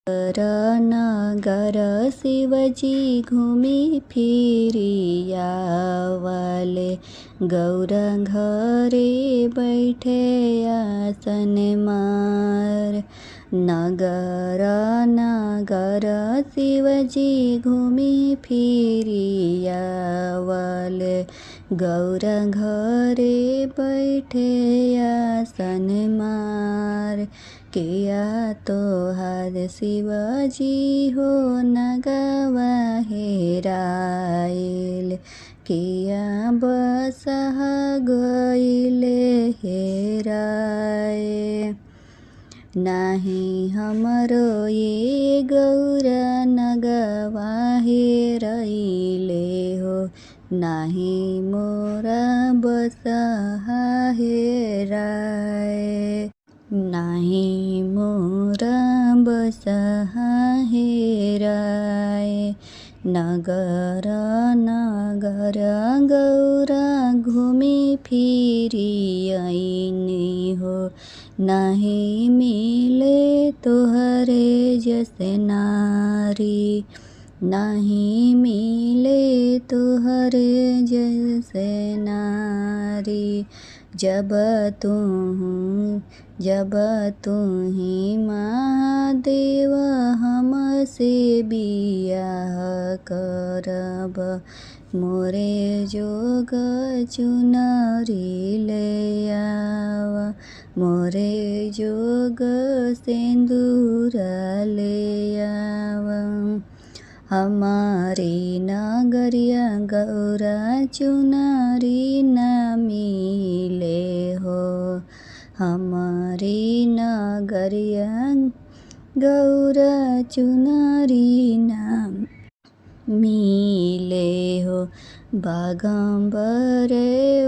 नगर शिवजी घूमी फिरिया वाले, गौरा घरे बैठे आसन मार। नगर नगर शिवजी घूमी फिरिया वाले, गौरा घरे बैठे आसन मार। किया तोहार शिवजी हो नगवा हेराइल, किया बसह गइले हेराए। नाही हमरो ये गौरा नगवा हेराइले हो, नाही मोरा बसहा हेराए। नाही मोरा बसहा हेराए। नगर नगर गौरा घूमी फिरी आईनी हो, नहीं मिले तोहरे जैसे नारी, नहीं मिले तोहरे जैसे नारी। जब तू ही महादेव हमसे बियाह करब, मोरे जोग चुनरी ले आव, मोरे जोग सिंदूर ले आव। हमारी नगरिया गौरा चुनरी न मिले हो, हमारी नगरिया गौरा चुनरी न मिले हो। बागंबर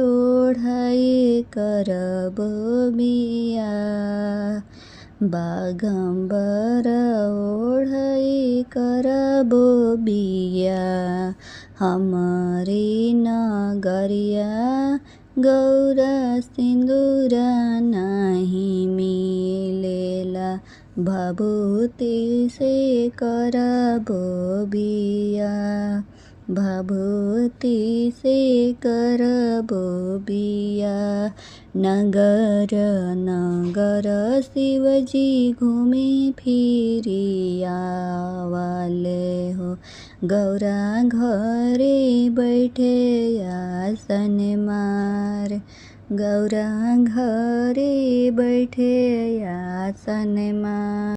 ओढ़ाई करबो बिया, बागंबर ओढ़ाई करबो बिया। हमारी नगरिया गौरा सिंदूर नहीं मिलेला, भभूति से करबो बिया, भभूति से करबो बिया। नगर नगर शिवजी घूमी फिरिया वाले हो, गौरा घरे बैठे आसन मार, गौरा घरे बैठे आसन मार।